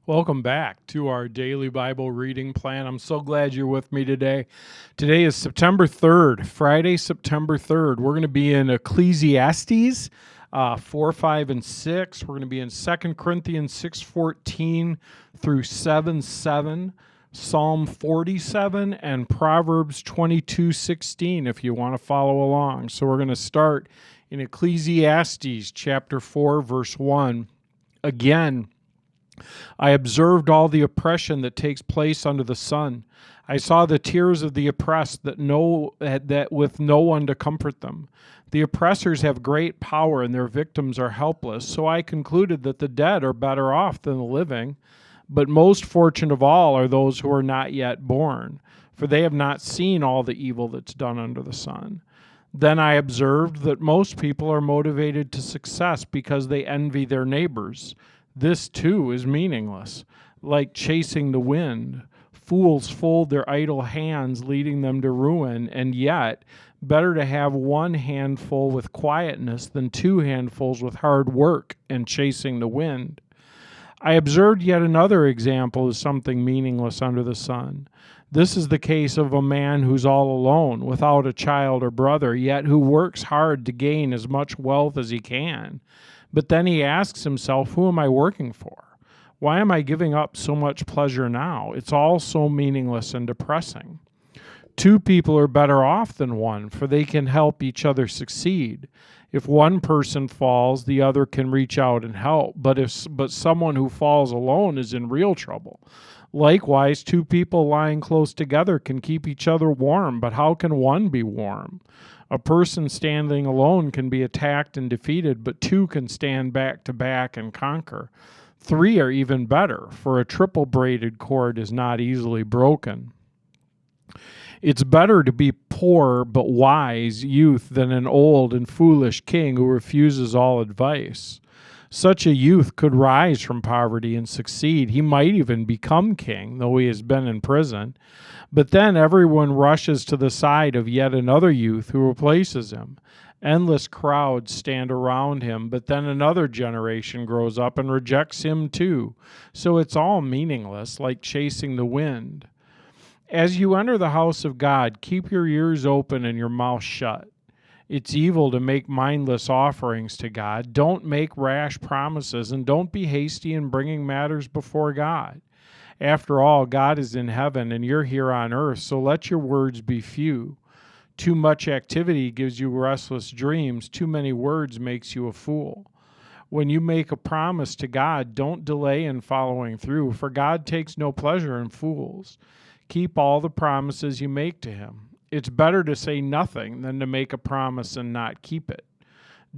Welcome back to our daily Bible reading plan. I'm so glad you're with me today. Today is September 3rd, Friday, September 3rd. We're going to be in Ecclesiastes 4, 5, and 6. We're going to be in 2 Corinthians 6:14 through 7:7, Psalm 47, and Proverbs 22:16 if you want to follow along. So we're going to start in Ecclesiastes chapter 4, verse 1. Again, I observed all the oppression that takes place under the sun. I saw the tears of the oppressed that with no one to comfort them. The oppressors have great power and their victims are helpless, so I concluded that the dead are better off than the living. But most fortunate of all are those who are not yet born, for they have not seen all the evil that's done under the sun. Then I observed that most people are motivated to success because they envy their neighbors. This, too, is meaningless, like chasing the wind. Fools fold their idle hands, leading them to ruin, and yet, better to have one handful with quietness than two handfuls with hard work and chasing the wind. I observed yet another example of something meaningless under the sun. This is the case of a man who's all alone, without a child or brother, yet who works hard to gain as much wealth as he can. But then he asks himself, who am I working for? Why am I giving up so much pleasure now? It's all so meaningless and depressing. Two people are better off than one, for they can help each other succeed. If one person falls, the other can reach out and help. But someone who falls alone is in real trouble. Likewise, two people lying close together can keep each other warm, but how can one be warm? A person standing alone can be attacked and defeated, but two can stand back to back and conquer. Three are even better, for a triple braided cord is not easily broken. It's better to be poor but wise youth than an old and foolish king who refuses all advice. Such a youth could rise from poverty and succeed. He might even become king, though he has been in prison. But then everyone rushes to the side of yet another youth who replaces him. Endless crowds stand around him, but then another generation grows up and rejects him too. So it's all meaningless, like chasing the wind. As you enter the house of God, keep your ears open and your mouth shut. It's evil to make mindless offerings to God. Don't make rash promises, and don't be hasty in bringing matters before God. After all, God is in heaven and you're here on earth, so let your words be few. Too much activity gives you restless dreams. Too many words makes you a fool. When you make a promise to God, don't delay in following through, for God takes no pleasure in fools. Keep all the promises you make to him. It's better to say nothing than to make a promise and not keep it.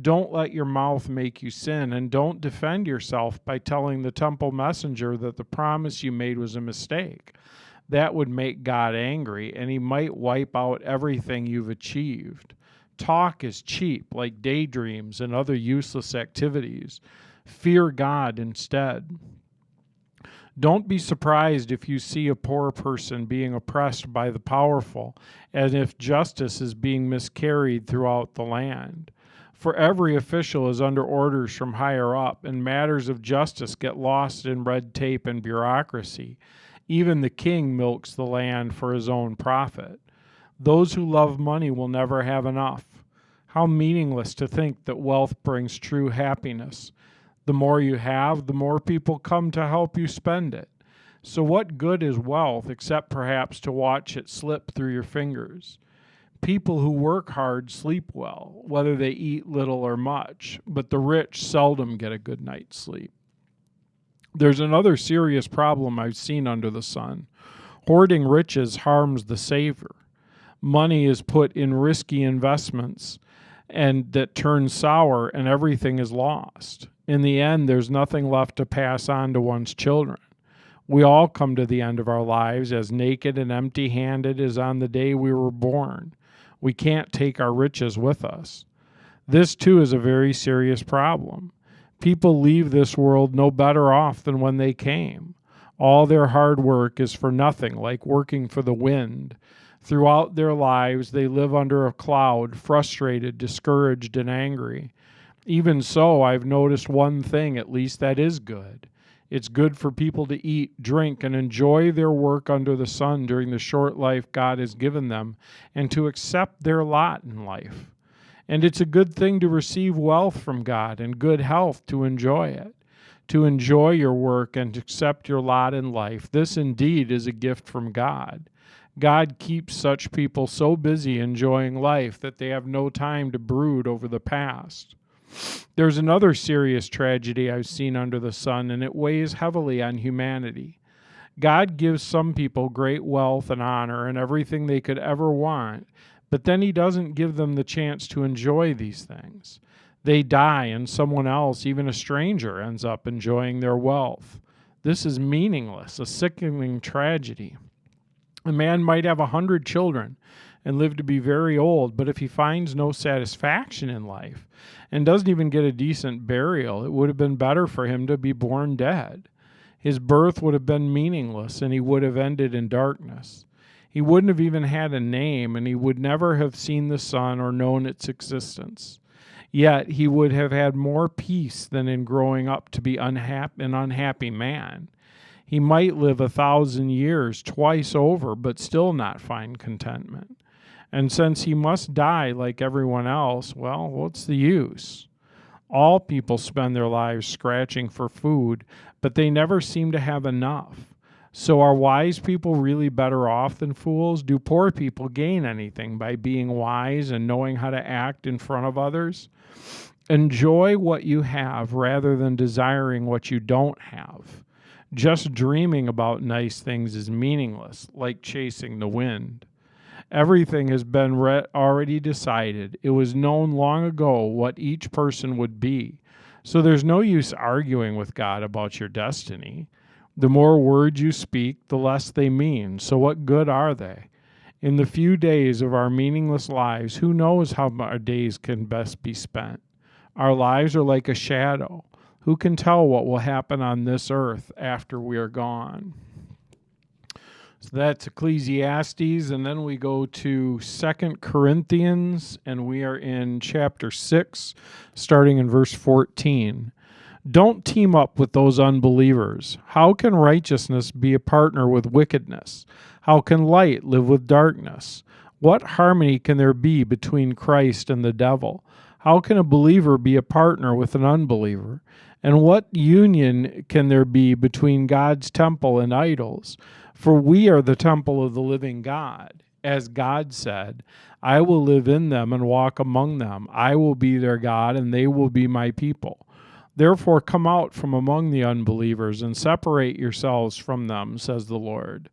Don't let your mouth make you sin, and don't defend yourself by telling the temple messenger that the promise you made was a mistake. That would make God angry, and he might wipe out everything you've achieved. Talk is cheap, like daydreams and other useless activities. Fear God instead. Don't be surprised if you see a poor person being oppressed by the powerful, and if justice is being miscarried throughout the land. For every official is under orders from higher up, and matters of justice get lost in red tape and bureaucracy. Even the king milks the land for his own profit. Those who love money will never have enough. How meaningless to think that wealth brings true happiness. The more you have, the more people come to help you spend it. So what good is wealth except perhaps to watch it slip through your fingers? People who work hard sleep well, whether they eat little or much, but the rich seldom get a good night's sleep. There's another serious problem I've seen under the sun. Hoarding riches harms the saver. Money is put in risky investments and that turn sour, and everything is lost. In the end, there's nothing left to pass on to one's children. We all come to the end of our lives as naked and empty-handed as on the day we were born. We can't take our riches with us. This, too, is a very serious problem. People leave this world no better off than when they came. All their hard work is for nothing, like working for the wind. Throughout their lives, they live under a cloud, frustrated, discouraged, and angry. Even so, I've noticed one thing, at least, that is good. It's good for people to eat, drink, and enjoy their work under the sun during the short life God has given them, and to accept their lot in life. And it's a good thing to receive wealth from God and good health to enjoy it, to enjoy your work and to accept your lot in life. This indeed is a gift from God. God keeps such people so busy enjoying life that they have no time to brood over the past. There's another serious tragedy I've seen under the sun, and it weighs heavily on humanity. God gives some people great wealth and honor and everything they could ever want, but then he doesn't give them the chance to enjoy these things. They die, and someone else, even a stranger, ends up enjoying their wealth. This is meaningless, a sickening tragedy. A man might have 100 children and live to be very old, but if he finds no satisfaction in life and doesn't even get a decent burial, it would have been better for him to be born dead. His birth would have been meaningless, and he would have ended in darkness. He wouldn't have even had a name, and he would never have seen the sun or known its existence. Yet he would have had more peace than in growing up to be an unhappy man. He might live 1,000 years twice over, but still not find contentment. And since he must die like everyone else, well, what's the use? All people spend their lives scratching for food, but they never seem to have enough. So are wise people really better off than fools? Do poor people gain anything by being wise and knowing how to act in front of others? Enjoy what you have rather than desiring what you don't have. Just dreaming about nice things is meaningless, like chasing the wind. Everything has been already decided. It was known long ago what each person would be. So there's no use arguing with God about your destiny. The more words you speak, the less they mean. So what good are they? In the few days of our meaningless lives, who knows how our days can best be spent? Our lives are like a shadow. Who can tell what will happen on this earth after we are gone? So that's Ecclesiastes, and then we go to 2 Corinthians, and we are in chapter 6, starting in verse 14. Don't team up with those unbelievers. How can righteousness be a partner with wickedness? How can light live with darkness? What harmony can there be between Christ and the devil? How can a believer be a partner with an unbeliever? And what union can there be between God's temple and idols? For we are the temple of the living God. As God said, I will live in them and walk among them. I will be their God, and they will be my people. Therefore come out from among the unbelievers and separate yourselves from them, says the Lord.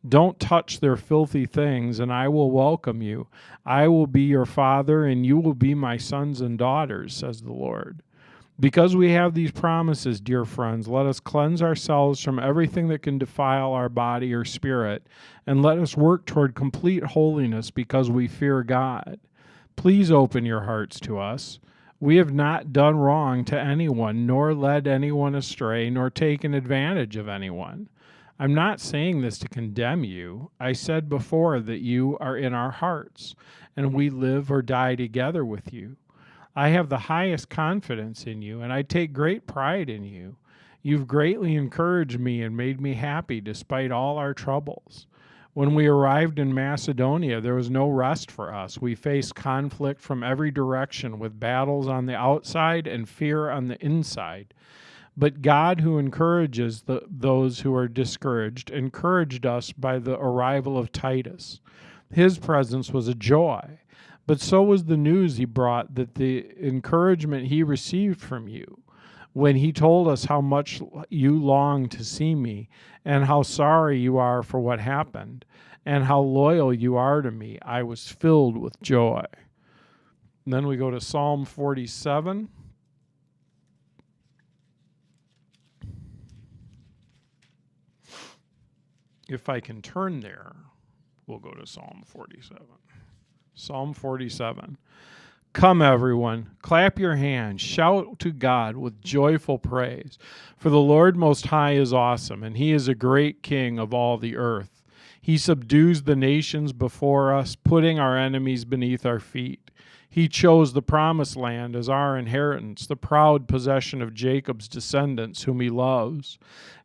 Don't touch their filthy things, and I will welcome you. I will be your father, and you will be my sons and daughters, says the Lord. Because we have these promises, dear friends, let us cleanse ourselves from everything that can defile our body or spirit, and let us work toward complete holiness because we fear God. Please open your hearts to us. We have not done wrong to anyone, nor led anyone astray, nor taken advantage of anyone. I'm not saying this to condemn you. I said before that you are in our hearts, and we live or die together with you. I have the highest confidence in you, and I take great pride in you. You've greatly encouraged me and made me happy despite all our troubles. When we arrived in Macedonia, there was no rest for us. We faced conflict from every direction with battles on the outside and fear on the inside. But God, who encourages those who are discouraged, encouraged us by the arrival of Titus. His presence was a joy. But so was the news he brought, that the encouragement he received from you, when he told us how much you long to see me, and how sorry you are for what happened, and how loyal you are to me. I was filled with joy. And then we go to Psalm 47. If I can turn there, we'll go to Psalm 47. Psalm 47. Come, everyone, clap your hands, shout to God with joyful praise. For the Lord Most High is awesome, and he is a great king of all the earth. He subdues the nations before us, putting our enemies beneath our feet. He chose the promised land as our inheritance, the proud possession of Jacob's descendants, whom he loves.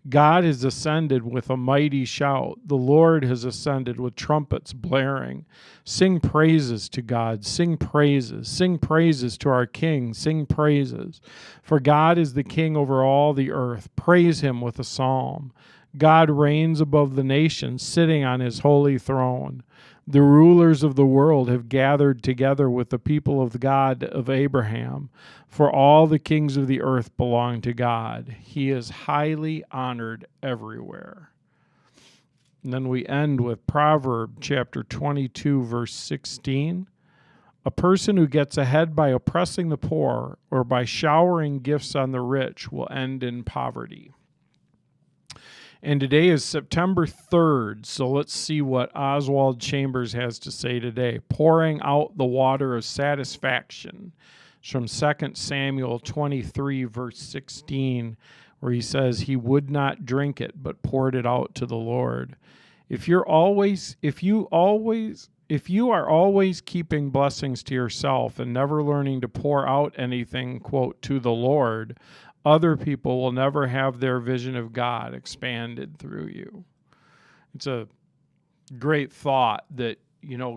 God has ascended with a mighty shout. The Lord has ascended with trumpets blaring. Sing praises to God. Sing praises. Sing praises to our King. Sing praises. For God is the King over all the earth. Praise him with a psalm. God reigns above the nations, sitting on his holy throne. The rulers of the world have gathered together with the people of God of Abraham, for all the kings of the earth belong to God. He is highly honored everywhere. And then we end with Proverbs chapter 22, verse 16. A person who gets ahead by oppressing the poor or by showering gifts on the rich will end in poverty. And today is September 3rd, so let's see what Oswald Chambers has to say today. Pouring out the water of satisfaction. It's from 2 Samuel 23, verse 16, where he says, he would not drink it, but poured it out to the Lord. If you are always keeping blessings to yourself and never learning to pour out anything, quote, to the Lord, other people will never have their vision of God expanded through you. It's a great thought that,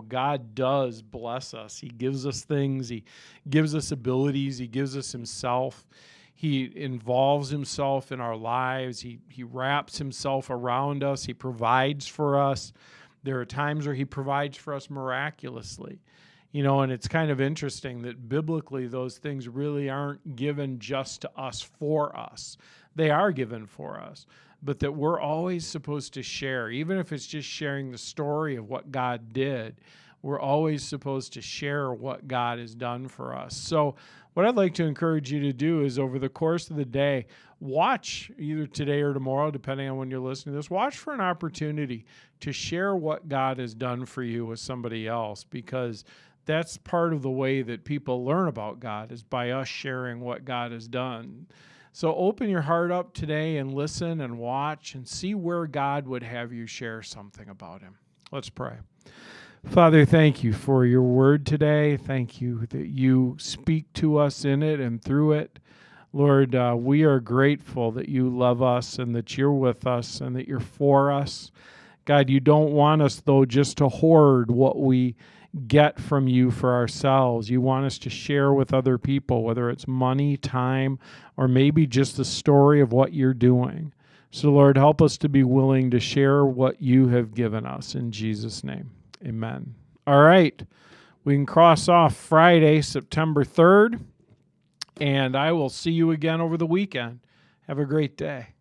God does bless us. He gives us things. He gives us abilities. He gives us himself. He involves himself in our lives. He wraps himself around us. He provides for us. There are times where he provides for us miraculously. And it's kind of interesting that biblically those things really aren't given just to us for us. They are given for us, but that we're always supposed to share, even if it's just sharing the story of what God did. We're always supposed to share what God has done for us. So what I'd like to encourage you to do is over the course of the day, watch either today or tomorrow, depending on when you're listening to this, watch for an opportunity to share what God has done for you with somebody else, because that's part of the way that people learn about God is by us sharing what God has done. So open your heart up today and listen and watch and see where God would have you share something about him. Let's pray. Father, thank you for your word today. Thank you that you speak to us in it and through it. Lord, we are grateful that you love us and that you're with us and that you're for us. God, you don't want us, though, just to hoard what we get from you for ourselves. You want us to share with other people, whether it's money, time, or maybe just the story of what you're doing. So, Lord, help us to be willing to share what you have given us. In Jesus' name, amen. All right, we can cross off Friday, September 3rd, and I will see you again over the weekend. Have a great day.